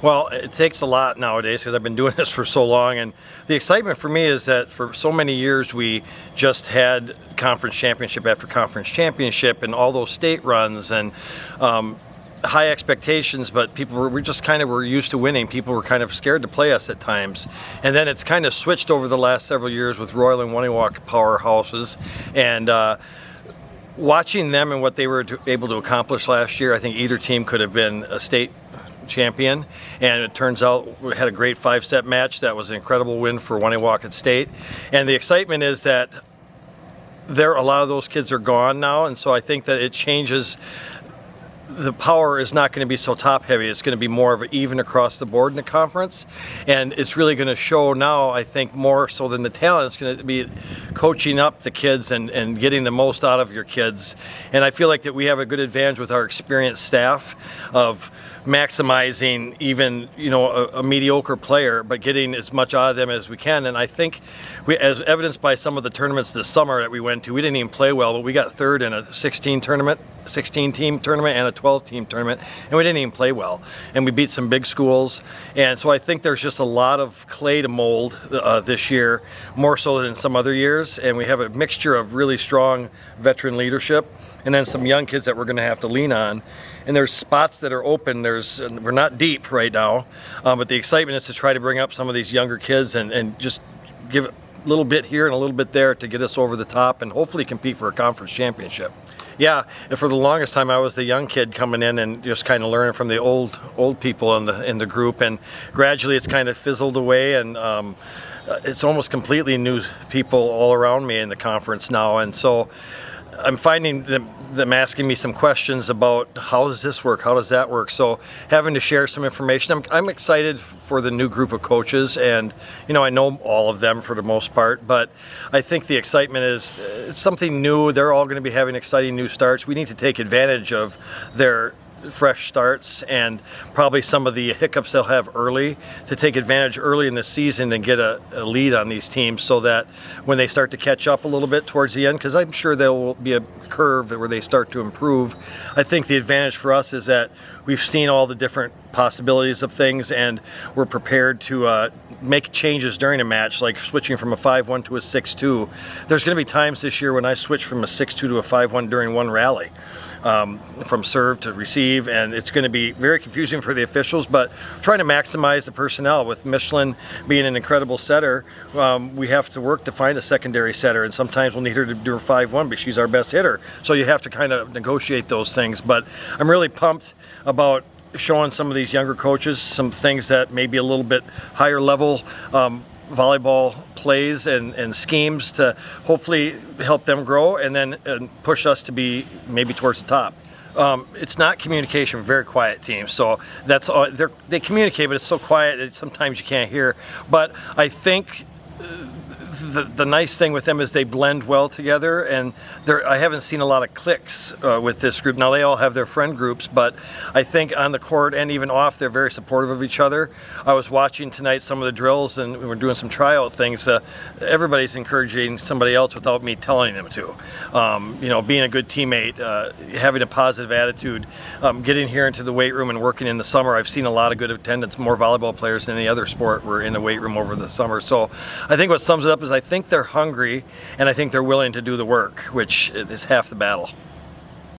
Well, it takes a lot nowadays because I've been doing this for so long, and the excitement for me is that for so many years we just had conference championship after conference championship and all those state runs and high expectations, but people were just kind of were used to winning. People were kind of scared to play us at times, and then it's kind of switched over the last several years with Royal and Waniwak powerhouses, and watching them and what they were able to accomplish last year, I think either team could have been a state champion, and it turns out we had a great 5-set match. That was an incredible win for Waniwak State, and the excitement is that a lot of those kids are gone now, and so I think that it changes. The power is not going to be so top heavy. It's going to be more of an even across the board in the conference, and it's really going to show now, I think, more so than the talent. It's going to be coaching up the kids and getting the most out of your kids, and I feel like that we have a good advantage with our experienced staff of maximizing even a mediocre player, but getting as much out of them as we can. And I think as evidenced by some of the tournaments this summer that we went to, we didn't even play well, but we got third in a 16-team tournament and a 12-team tournament, and we didn't even play well, and we beat some big schools. And so I think there's just a lot of clay to mold this year, more so than in some other years, and we have a mixture of really strong veteran leadership and then some young kids that we're going to have to lean on. And there's spots that are open. We're not deep right now, but the excitement is to try to bring up some of these younger kids and just give a little bit here and a little bit there to get us over the top and hopefully compete for a conference championship. Yeah, for the longest time I was the young kid coming in and just kind of learning from the old people in the group, and gradually it's kind of fizzled away, and it's almost completely new people all around me in the conference now, and so I'm finding them asking me some questions about how does this work, how does that work, so having to share some information. I'm excited for the new group of coaches, and I know all of them for the most part, but I think the excitement is it's something new. They're all going to be having exciting new starts. We need to take advantage of their fresh starts and probably some of the hiccups they'll have early to take advantage early in the season and get a lead on these teams, so that when they start to catch up a little bit towards the end, because I'm sure there will be a curve where they start to improve. I think the advantage for us is that we've seen all the different possibilities of things, and we're prepared to make changes during a match, like switching from a 5-1 to a 6-2. There's going to be times this year when I switch from a 6-2 to a 5-1 during one rally. From serve to receive, and it's going to be very confusing for the officials, but trying to maximize the personnel. With Michelin being an incredible setter, we have to work to find a secondary setter, and sometimes we'll need her to do her 5-1, but she's our best hitter, so you have to kind of negotiate those things. But I'm really pumped about showing some of these younger coaches some things that may be a little bit higher level volleyball plays and schemes to hopefully help them grow and push us to be maybe towards the top. It's not communication, very quiet team, so that's all. They communicate, but it's so quiet that sometimes you can't hear. But I think the nice thing with them is they blend well together, and I haven't seen a lot of cliques with this group. Now they all have their friend groups, but I think on the court and even off, they're very supportive of each other. I was watching tonight some of the drills, and we were doing some tryout things. Everybody's encouraging somebody else without me telling them to. Being a good teammate, having a positive attitude, getting here into the weight room and working in the summer. I've seen a lot of good attendance, more volleyball players than any other sport were in the weight room over the summer. So I think what sums it up is I think they're hungry, and I think they're willing to do the work, which is half the battle.